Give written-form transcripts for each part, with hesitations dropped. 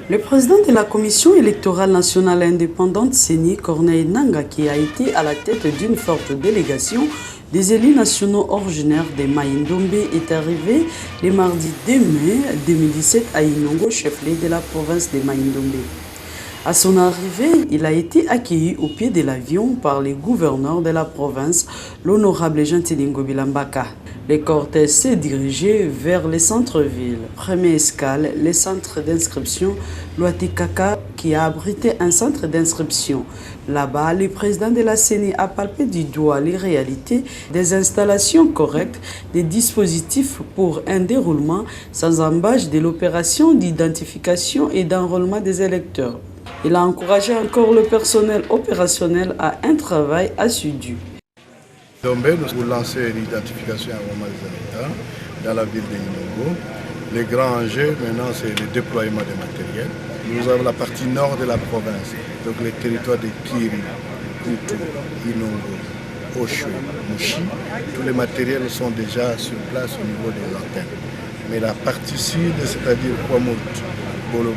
Le président de la Commission électorale nationale indépendante CENI, Corneille Nangaa, qui a été à la tête d'une forte délégation des élus nationaux originaires de Mai-Ndombe, est arrivé le mardi 2 mai 2017 à Inongo, chef-lieu de la province de Mai-Ndombe. À son arrivée, il a été accueilli au pied de l'avion par le gouverneur de la province, l'honorable Jean-Téling Ngobila-Mbaka. Le cortège s'est dirigé vers le centre-ville. Première escale, le centre d'inscription Loatikaka, qui a abrité un centre d'inscription. Là-bas, le président de la CENI a palpé du doigt les réalités des installations correctes, des dispositifs pour un déroulement sans embâche de l'opération d'identification et d'enrôlement des électeurs. Il a encouragé encore le personnel opérationnel à un travail assidu. Nous lancer l'identification et enrôlement des électeurs dans la ville de Inongo. Les grands enjeux maintenant, c'est le déploiement des matériels. Nous avons la partie nord de la province, donc les territoires de Kiri, Kutu, Inongo, Osho, Mushi. Tous les matériels sont déjà sur place au niveau des antennes. Mais la partie sud, c'est-à-dire Kwamut, Bolobo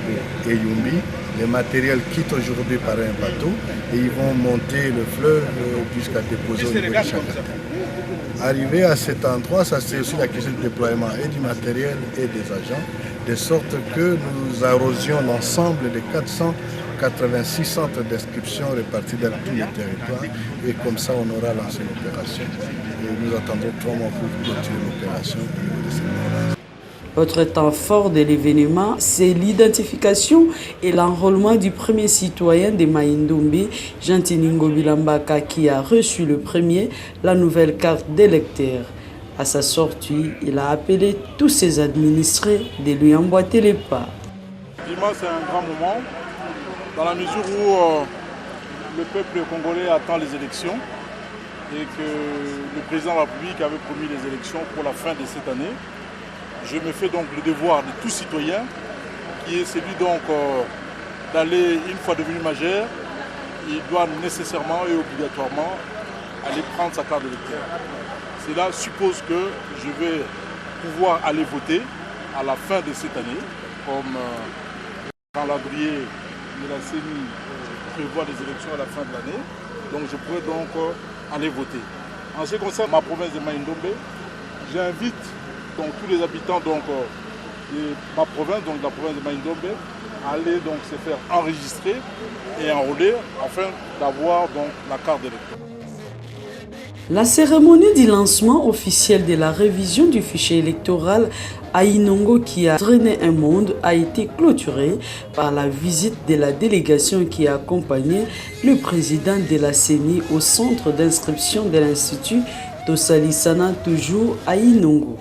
et Yumbi, les matériels quittent aujourd'hui par un bateau et ils vont monter le fleuve jusqu'à déposer au niveau de Chakata. Arrivé à cet endroit, ça c'est aussi la question du déploiement et du matériel et des agents, de sorte que nous arrosions l'ensemble des 486 centres d'inscription répartis dans tous les territoires et comme ça on aura lancé l'opération. Et nous attendons 3 mois pour continuer l'opération au niveau de cette province. Autre temps fort de l'événement, c'est l'identification et l'enrôlement du premier citoyen de Mai-Ndombe, Jean-Téling Ngobila-Mbaka, qui a reçu le premier la nouvelle carte d'électeur. À sa sortie, il a appelé tous ses administrés de lui emboîter les pas. Effectivement, c'est un grand moment, dans la mesure où le peuple congolais attend les élections et que le président de la République avait promis les élections pour la fin de cette année. Je me fais donc le devoir de tout citoyen, qui est celui donc d'aller, une fois devenu majeur, il doit nécessairement et obligatoirement aller prendre sa carte d'électeur. Cela suppose que je vais pouvoir aller voter à la fin de cette année, comme le calendrier de la CENI prévoit les élections à la fin de l'année. Donc je pourrai donc aller voter. En ce qui concerne ma province de Mai-Ndombe, j'invite donc tous les habitants donc, de ma province, donc de la province de Mai-Ndombe, aller donc se faire enregistrer et enrôler afin d'avoir donc la carte d'électeur. La cérémonie du lancement officiel de la révision du fichier électoral à Inongo, qui a drainé un monde, a été clôturée par la visite de la délégation qui a accompagné le président de la CENI au centre d'inscription de l'Institut Tosali Sana, toujours à Inongo.